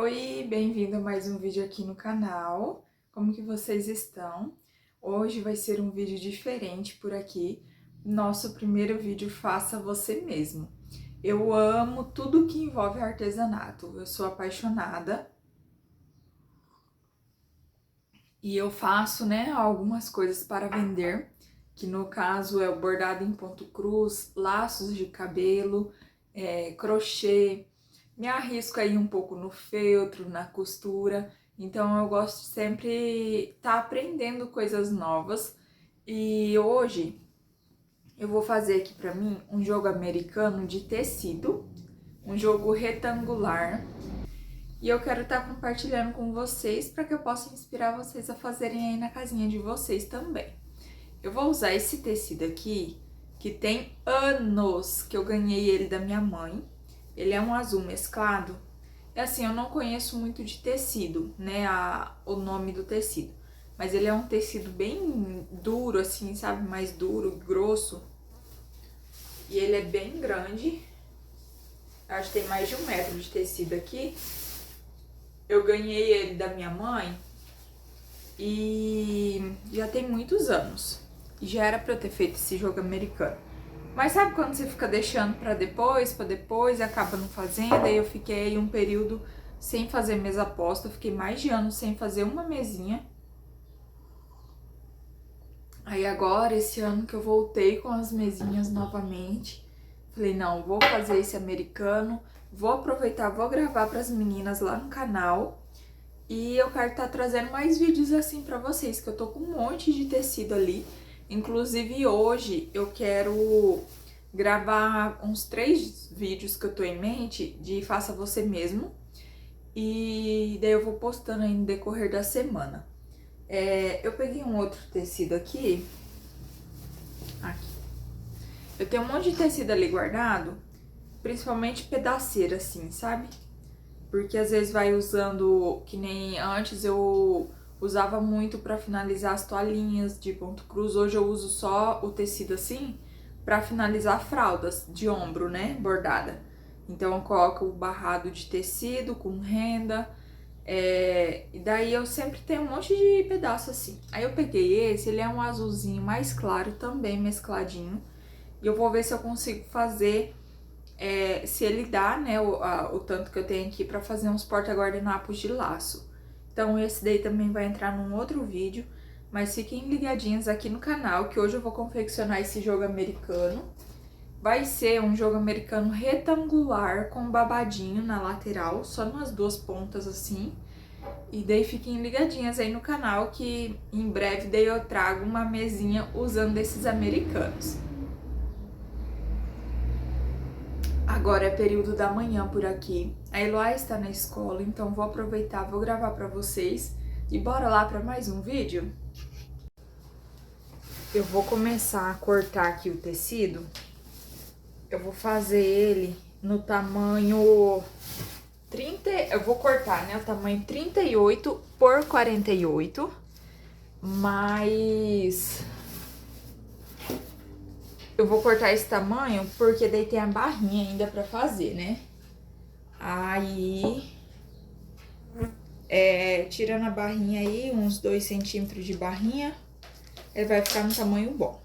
Oi, bem-vindo a mais um vídeo aqui no canal. Como que vocês estão? Hoje vai ser um vídeo diferente por aqui. Nosso primeiro vídeo Faça Você Mesmo. Eu amo tudo que envolve artesanato. Eu sou apaixonada. E eu faço, algumas coisas para vender, que no caso é o bordado em ponto cruz, laços de cabelo, crochê. Me arrisco aí um pouco no feltro, na costura, então eu gosto de sempre estar aprendendo coisas novas. E hoje eu vou fazer aqui pra mim um jogo americano de tecido, um jogo retangular. E eu quero estar compartilhando com vocês para que eu possa inspirar vocês a fazerem aí na casinha de vocês também. Eu vou usar esse tecido aqui, que tem anos que eu ganhei ele da minha mãe. Ele é um azul mesclado. É assim, eu não conheço muito de tecido, o nome do tecido. Mas ele é um tecido bem duro, assim, sabe? Mais duro, grosso. E ele é bem grande. Acho que tem mais de 1 metro de tecido aqui. Eu ganhei ele da minha mãe e já tem muitos anos. E já era pra eu ter feito esse jogo americano. Mas sabe quando você fica deixando pra depois, e acaba não fazendo? Aí eu fiquei um período sem fazer mesa posta, fiquei mais de ano sem fazer uma mesinha. Aí agora, esse ano que eu voltei com as mesinhas novamente, falei, não, vou fazer esse americano, vou aproveitar, vou gravar pras meninas lá no canal. E eu quero estar trazendo mais vídeos assim pra vocês, que eu tô com um monte de tecido ali. Inclusive hoje eu quero gravar uns 3 vídeos que eu tô em mente de Faça Você Mesmo. E daí eu vou postando aí no decorrer da semana. Eu peguei um outro tecido aqui. Eu tenho um monte de tecido ali guardado, principalmente pedaceira assim, sabe? Porque às vezes vai usando, que nem antes eu usava muito pra finalizar as toalhinhas de ponto cruz. Hoje eu uso só o tecido assim pra finalizar fraldas de ombro, bordada. Então eu coloco o barrado de tecido com renda. E daí eu sempre tenho um monte de pedaço assim. Aí eu peguei esse, ele é um azulzinho mais claro também, mescladinho. E eu vou ver se eu consigo fazer... se ele dá, o tanto que eu tenho aqui pra fazer uns porta-guardanapos de laço. Então esse daí também vai entrar num outro vídeo, mas fiquem ligadinhos aqui no canal, que hoje eu vou confeccionar esse jogo americano. Vai ser um jogo americano retangular com babadinho na lateral, só nas 2 pontas assim. E daí fiquem ligadinhas aí no canal, que em breve daí eu trago uma mesinha usando esses americanos. Agora é período da manhã por aqui. A Eloá está na escola, então vou aproveitar, vou gravar para vocês. E bora lá para mais um vídeo? Eu vou começar a cortar aqui o tecido. Eu vou fazer ele no tamanho 30... Eu vou cortar, o tamanho 38 por 48. Mas... eu vou cortar esse tamanho porque daí tem a barrinha ainda pra fazer, Aí, tirando a barrinha aí, uns 2 centímetros de barrinha, ele vai ficar no tamanho bom.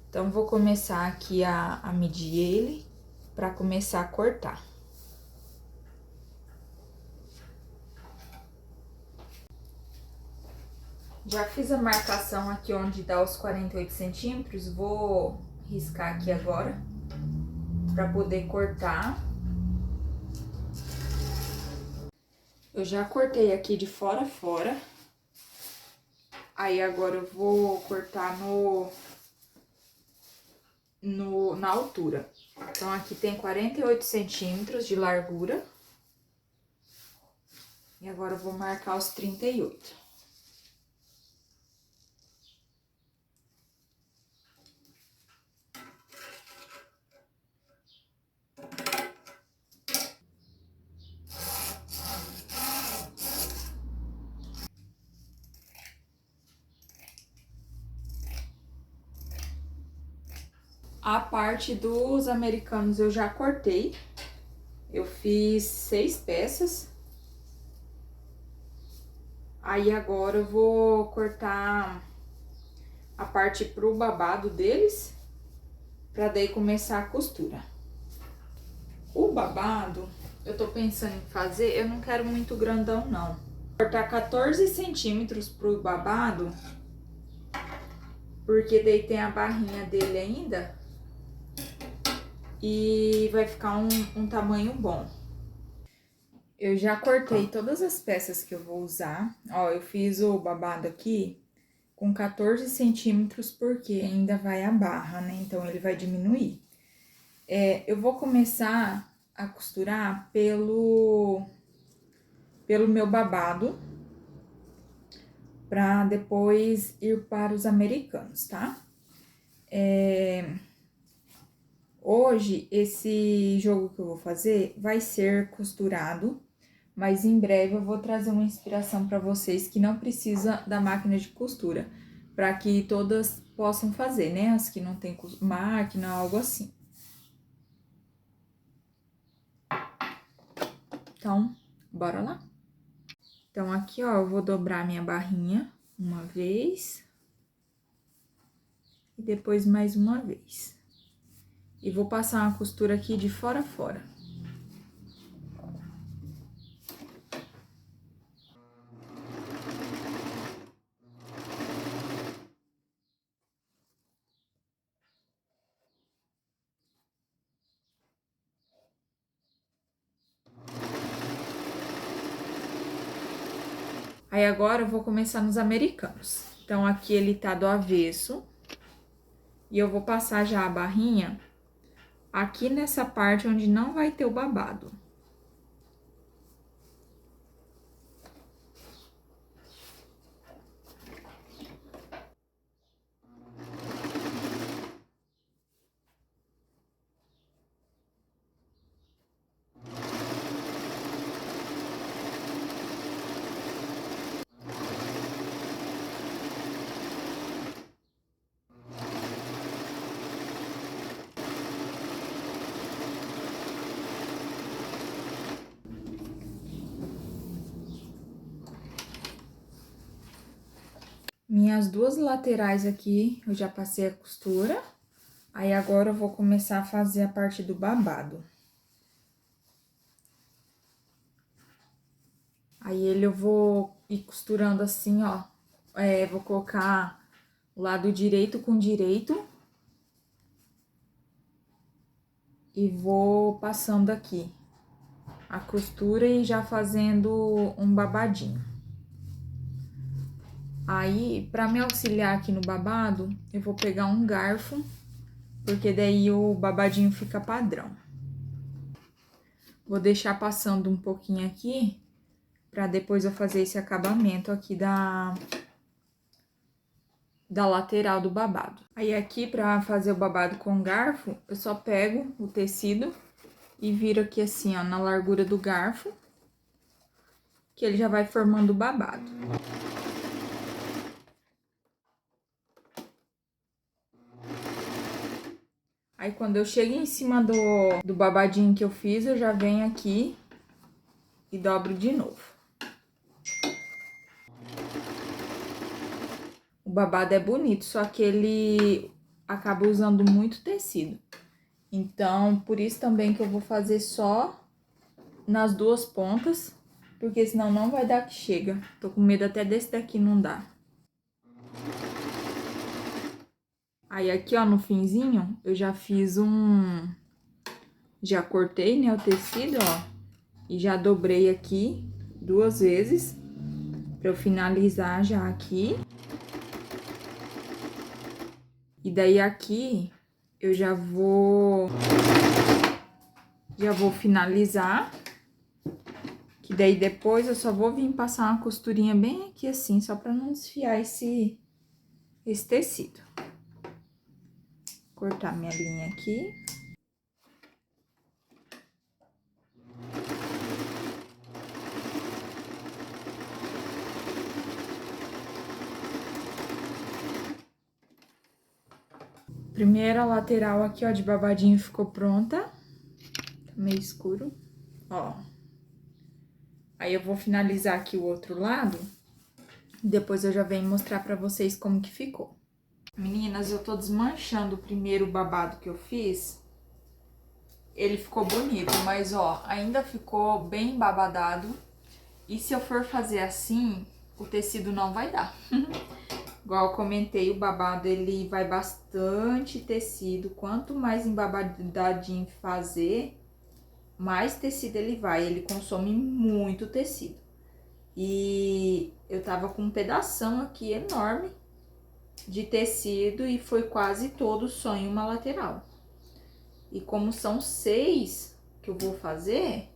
Então, vou começar aqui a medir ele pra começar a cortar. Já fiz a marcação aqui onde dá os 48 centímetros, vou riscar aqui agora pra poder cortar. Eu já cortei aqui de fora a fora. Aí agora eu vou cortar na altura. Então aqui tem 48 centímetros de largura. E agora eu vou marcar os 38. A parte dos americanos eu já cortei. Eu fiz 6 peças. Aí agora eu vou cortar a parte pro babado deles, pra daí começar a costura. O babado, eu tô pensando em fazer, eu não quero muito grandão não. Vou cortar 14 centímetros pro babado, porque daí tem a barrinha dele ainda. E vai ficar um tamanho bom. Eu já cortei todas as peças que eu vou usar. Ó, eu fiz o babado aqui com 14 centímetros, porque ainda vai a barra, né? Então, ele vai diminuir. Eu vou começar a costurar pelo meu babado, pra depois ir para os americanos, tá? Hoje, esse jogo que eu vou fazer vai ser costurado, mas em breve eu vou trazer uma inspiração para vocês que não precisa da máquina de costura, para que todas possam fazer, né? As que não tem máquina, algo assim. Então, bora lá? Então, aqui, ó, eu vou dobrar minha barrinha uma vez e depois mais uma vez. E vou passar uma costura aqui de fora a fora. Aí, agora, eu vou começar nos americanos. Então, aqui ele tá do avesso. E eu vou passar já a barrinha aqui nessa parte onde não vai ter o babado. Minhas duas laterais aqui, eu já passei a costura. Aí, agora eu vou começar a fazer a parte do babado. Aí, eu vou ir costurando assim, ó. Vou colocar o lado direito com direito. E vou passando aqui a costura e já fazendo um babadinho. Aí, pra me auxiliar aqui no babado, eu vou pegar um garfo, porque daí o babadinho fica padrão. Vou deixar passando um pouquinho aqui, pra depois eu fazer esse acabamento aqui da lateral do babado. Aí, aqui, pra fazer o babado com garfo, eu só pego o tecido e viro aqui assim, ó, na largura do garfo, que ele já vai formando o babado. Aí, quando eu chego em cima do babadinho que eu fiz, eu já venho aqui e dobro de novo. O babado é bonito, só que ele acaba usando muito tecido. Então, por isso também que eu vou fazer só nas duas pontas, porque senão não vai dar que chega. Tô com medo até desse daqui não dar. Aí, aqui, ó, no finzinho, eu já fiz já cortei, né, o tecido, ó, e já dobrei aqui 2 vezes, pra eu finalizar já aqui. E daí, aqui, eu já vou finalizar, que daí depois eu só vou vir passar uma costurinha bem aqui assim, só pra não desfiar esse tecido. Cortar minha linha aqui. Primeira lateral aqui, ó, de babadinho ficou pronta. Tá meio escuro, ó. Aí, eu vou finalizar aqui o outro lado Depois eu já venho mostrar pra vocês como que ficou. Meninas, eu tô desmanchando o primeiro babado que eu fiz. Ele ficou bonito, mas ó, ainda ficou bem babadado. E se eu for fazer assim, o tecido não vai dar. Igual eu comentei, o babado ele vai bastante tecido. Quanto mais embabadadinho fazer, mais tecido ele vai. Ele consome muito tecido. E eu tava com um pedação aqui enorme de tecido e foi quase todo só em uma lateral. E como são 6 que eu vou fazer,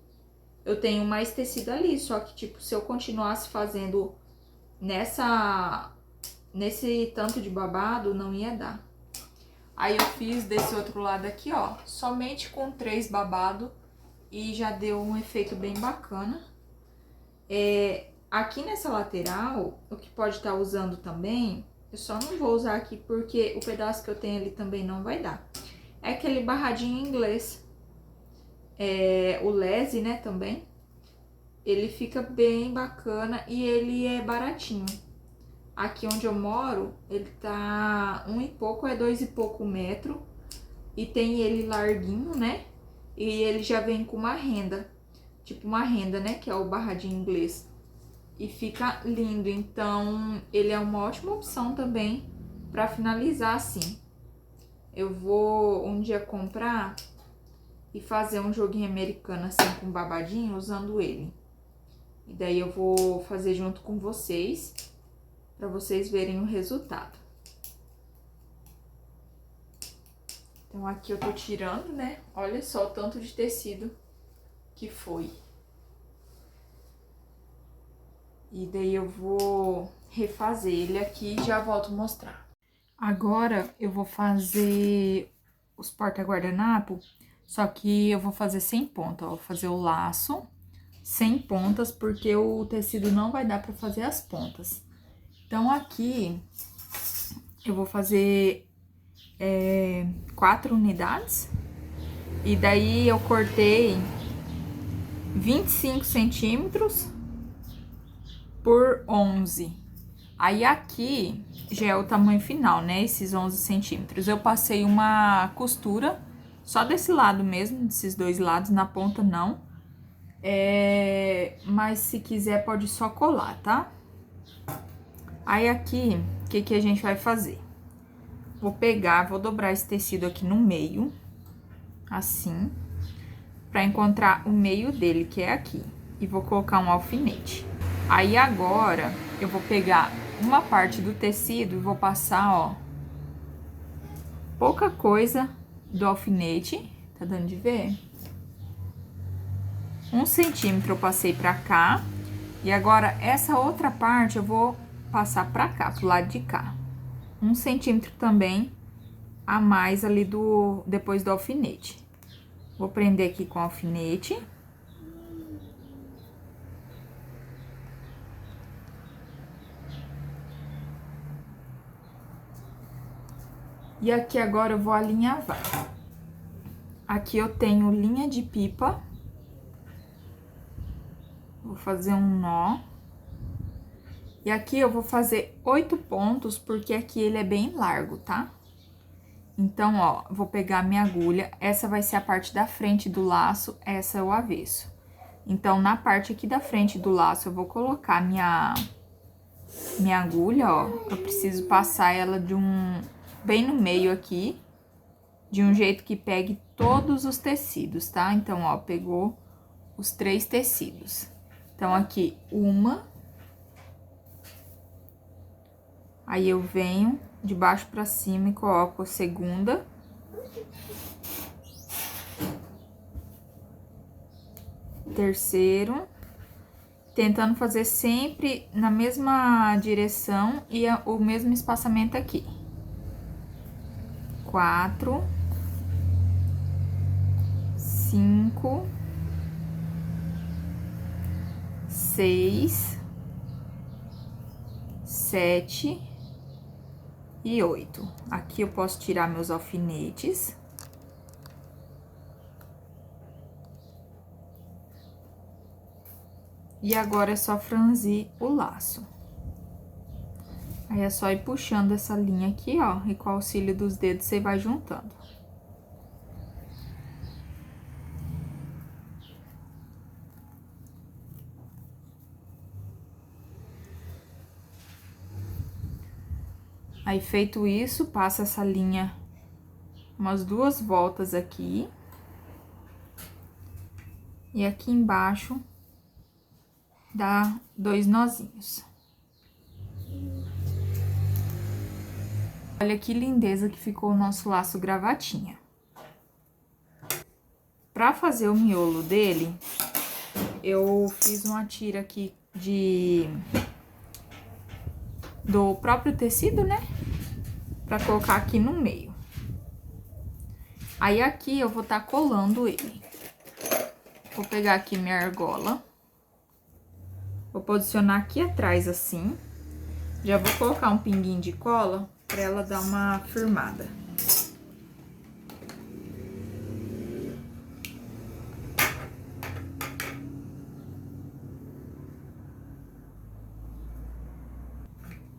eu tenho mais tecido ali. Só que, tipo, se eu continuasse fazendo nesse tanto de babado, não ia dar. Aí eu fiz desse outro lado aqui, ó, somente com 3 babados e já deu um efeito bem bacana. Aqui nessa lateral, o que pode estar usando também, eu só não vou usar aqui porque o pedaço que eu tenho ali também não vai dar. É aquele barradinho em inglês, o lese, né, também. Ele fica bem bacana e ele é baratinho. Aqui onde eu moro, ele tá 1 e pouco, 2 e pouco metro. E tem ele larguinho, né? E ele já vem com uma renda. Tipo uma renda, né? Que é o barradinho inglês. E fica lindo. Então, ele é uma ótima opção também pra finalizar assim. Eu vou um dia comprar e fazer um joguinho americano assim com babadinho usando ele. E daí eu vou fazer junto com vocês, pra vocês verem o resultado. Então, aqui eu tô tirando, né? Olha só o tanto de tecido que foi. E daí eu vou refazer ele aqui e já volto a mostrar. Agora eu vou fazer os porta-guardanapo, só que eu vou fazer sem ponta, ó. Vou fazer o laço sem pontas, porque o tecido não vai dar pra fazer as pontas. Então, aqui eu vou fazer 4 unidades. E daí eu cortei 25 centímetros por 11. Aí aqui já é o tamanho final, né? Esses 11 centímetros. Eu passei uma costura só desse lado mesmo, desses dois lados, na ponta não. Mas se quiser pode só colar, tá? Aí aqui, o que a gente vai fazer? Vou pegar, vou dobrar esse tecido aqui no meio, assim, pra encontrar o meio dele, que é aqui. E vou colocar um alfinete. Aí agora, eu vou pegar uma parte do tecido e vou passar, ó, pouca coisa do alfinete, tá dando de ver? 1 centímetro eu passei pra cá. E agora, essa outra parte eu vou passar pra cá, pro lado de cá. 1 centímetro também a mais ali depois do alfinete. Vou prender aqui com o alfinete. E aqui agora eu vou alinhavar. Aqui eu tenho linha de pipa. Vou fazer um nó. E aqui eu vou fazer 8 pontos, porque aqui ele é bem largo, tá? Então, ó, vou pegar minha agulha. Essa vai ser a parte da frente do laço, essa é o avesso. Então, na parte aqui da frente do laço, eu vou colocar minha agulha, ó. Eu preciso passar ela bem no meio aqui, de um jeito que pegue todos os tecidos, tá? Então, ó, pegou os 3 tecidos. Então, aqui, uma. Aí, eu venho de baixo pra cima e coloco a segunda. Terceiro. Tentando fazer sempre na mesma direção e o mesmo espaçamento aqui. 4, 5, 6, 7 e 8. Aqui eu posso tirar meus alfinetes. E agora é só franzir o laço. Aí é só ir puxando essa linha aqui, ó, e com o auxílio dos dedos você vai juntando. Aí, feito isso, passa essa linha umas 2 voltas aqui. E aqui embaixo, dá 2 nozinhos. Olha que lindeza que ficou o nosso laço gravatinha. Pra fazer o miolo dele, eu fiz uma tira aqui do próprio tecido, né? Pra colocar aqui no meio. Aí, aqui eu vou tá colando ele. Vou pegar aqui minha argola. Vou posicionar aqui atrás, assim. Já vou colocar um pinguinho de cola pra ela dar uma firmada.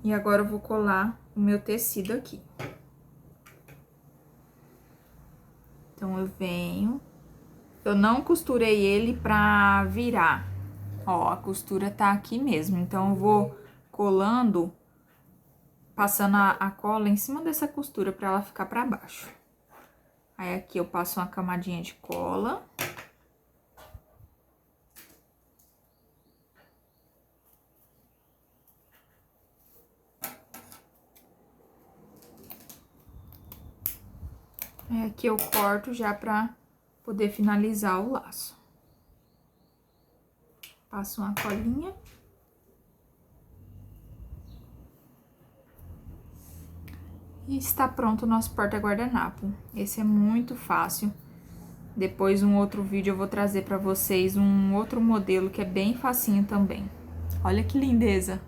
E agora eu vou colar o meu tecido aqui. Então, eu venho... Eu não costurei ele pra virar. Ó, a costura tá aqui mesmo. Então, eu vou colando, passando a cola em cima dessa costura pra ela ficar pra baixo. Aí, aqui eu passo uma camadinha de cola. Aí, aqui eu corto já pra poder finalizar o laço. Passo uma colinha. E está pronto o nosso porta-guardanapo. Esse é muito fácil. Depois, um outro vídeo, eu vou trazer pra vocês um outro modelo que é bem facinho também. Olha que lindeza!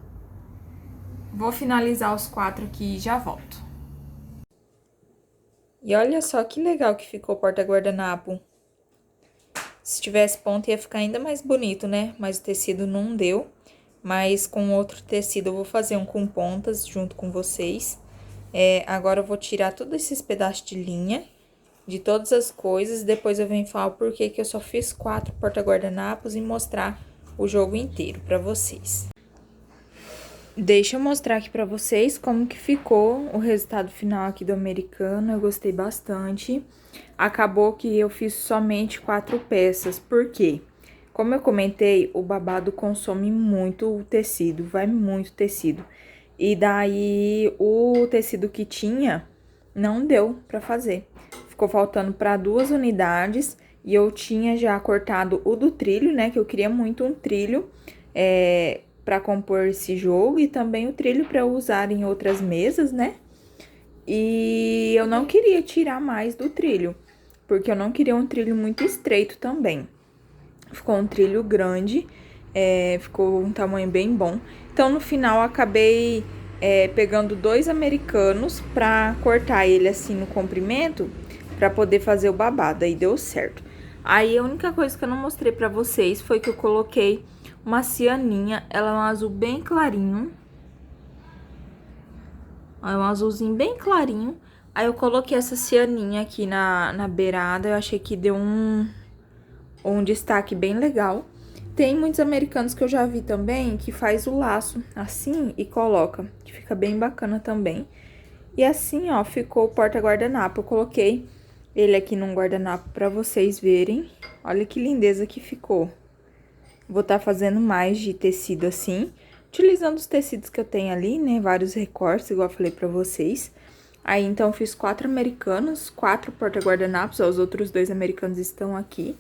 Vou finalizar os 4 aqui e já volto. E olha só que legal que ficou o porta-guardanapo. Se tivesse ponta ia ficar ainda mais bonito, né? Mas o tecido não deu. Mas com outro tecido eu vou fazer um com pontas junto com vocês. Agora eu vou tirar todos esses pedaços de linha de todas as coisas. Depois eu venho falar o porquê que eu só fiz 4 porta-guardanapos e mostrar o jogo inteiro pra vocês. Deixa eu mostrar aqui pra vocês como que ficou o resultado final aqui do americano. Eu gostei bastante. Acabou que eu fiz somente 4 peças. Por quê? Como eu comentei, o babado consome muito o tecido, vai muito tecido. E daí, o tecido que tinha não deu pra fazer. Ficou faltando pra 2 unidades. E eu tinha já cortado o do trilho, né? Que eu queria muito um trilho, pra compor esse jogo, e também o trilho pra eu usar em outras mesas, né? E eu não queria tirar mais do trilho, porque eu não queria um trilho muito estreito também. Ficou um trilho grande, ficou um tamanho bem bom. Então, no final, eu acabei pegando 2 americanos pra cortar ele assim no comprimento, pra poder fazer o babado, aí deu certo. Aí, a única coisa que eu não mostrei pra vocês foi que eu coloquei uma cianinha, ela é um azul bem clarinho. É um azulzinho bem clarinho. Aí, eu coloquei essa cianinha aqui na beirada, eu achei que deu um destaque bem legal. Tem muitos americanos que eu já vi também que faz o laço assim e coloca, que fica bem bacana também. E assim, ó, ficou o porta-guardanapo. Eu coloquei ele aqui num guardanapo pra vocês verem. Olha que lindeza que ficou. Vou estar fazendo mais de tecido assim, utilizando os tecidos que eu tenho ali, né? Vários recortes, igual eu falei pra vocês. Aí, então, eu fiz 4 americanos, 4 porta-guardanapos, ó, os outros 2 americanos estão aqui.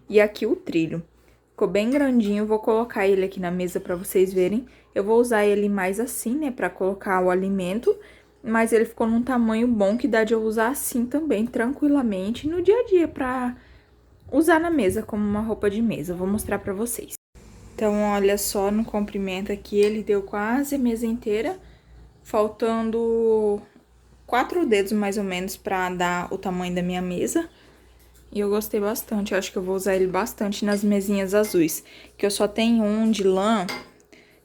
E aqui o trilho. Ficou bem grandinho, vou colocar ele aqui na mesa pra vocês verem. Eu vou usar ele mais assim, né, pra colocar o alimento, mas ele ficou num tamanho bom que dá de eu usar assim também, tranquilamente, no dia a dia, pra usar na mesa como uma roupa de mesa. Eu vou mostrar pra vocês. Então, olha só, no comprimento aqui, ele deu quase a mesa inteira, faltando 4 dedos mais ou menos pra dar o tamanho da minha mesa. E eu gostei bastante, eu acho que eu vou usar ele bastante nas mesinhas azuis. Que eu só tenho um de lã,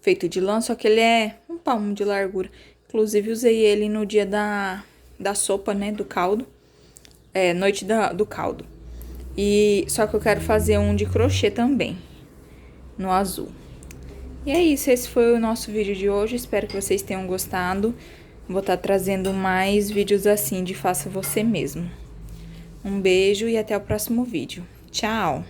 feito de lã, só que ele é um palmo de largura. Inclusive, usei ele no dia da sopa, né, do caldo. Noite do caldo. Só que eu quero fazer um de crochê também, no azul. E é isso, esse foi o nosso vídeo de hoje. Espero que vocês tenham gostado. Vou estar trazendo mais vídeos assim de faça você mesmo. Um beijo e até o próximo vídeo. Tchau!